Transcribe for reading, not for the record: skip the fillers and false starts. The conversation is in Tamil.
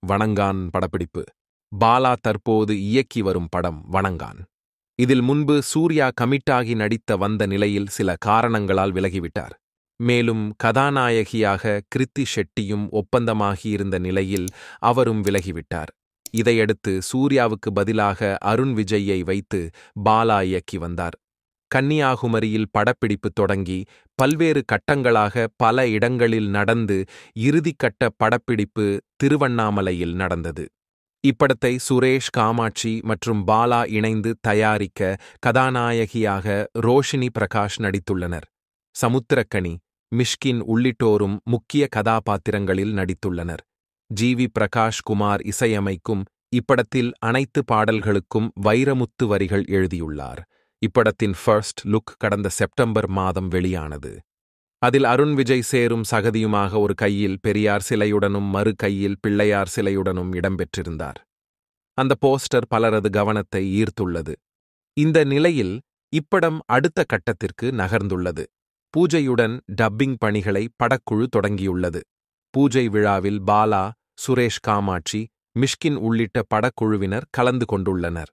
வணங்கான் படப்பிடிப்பு. பாலா தற்போது இயக்கி வரும் படம் வணங்கான். இதில் முன்பு சூர்யா கமிட்டாகி நடித்த வந்த நிலையில் சில காரணங்களால் விலகிவிட்டார். மேலும் கதாநாயகியாக கிருத்தி ஷெட்டியும் ஒப்பந்தமாகியிருந்த நிலையில் அவரும் விலகிவிட்டார். இதையடுத்து சூர்யாவுக்கு பதிலாக அருண் விஜய்யை வைத்து பாலா இயக்கி வந்தார். கன்னியாகுமரியில் படப்பிடிப்பு தொடங்கி பல்வேறு கட்டங்களாக பல இடங்களில் நடந்து இறுதிக்கட்ட படப்பிடிப்பு திருவண்ணாமலையில் நடந்தது. இப்படத்தை சுரேஷ், காமாட்சி மற்றும் பாலா இணைந்து தயாரிக்க கதாநாயகியாக ரோஷினி பிரகாஷ் நடித்துள்ளனர். சமுத்திரக்கனி, மிஷ்கின் உள்ளிட்டோரும் முக்கிய கதாபாத்திரங்களில் நடித்துள்ளனர். ஜி.வி. பிரகாஷ் குமார் இசையமைக்கும் இப்படத்தில் அனைத்து பாடல்களுக்கும் வைரமுத்து வரிகள் எழுதியுள்ளார். இப்படத்தின் ஃபர்ஸ்ட் லுக் கடந்த செப்டம்பர் மாதம் வெளியானது. அதில் அருண் விஜய் சேரும் சகதியுமாக ஒரு கையில் பெரியார் சிலையுடனும் மறு கையில் பிள்ளையார் சிலையுடனும் இடம்பெற்றிருந்தார். அந்த போஸ்டர் பலரது கவனத்தை ஈர்த்துள்ளது. இந்த நிலையில் இப்படம் அடுத்த கட்டத்திற்கு நகர்ந்துள்ளது. பூஜையுடன் டப்பிங் பணிகளை படக்குழு தொடங்கியுள்ளது. பூஜை விழாவில் பாலா, சுரேஷ், காமாட்சி, மிஷ்கின் உள்ளிட்ட படக்குழுவினர் கலந்து கொண்டுள்ளனர்.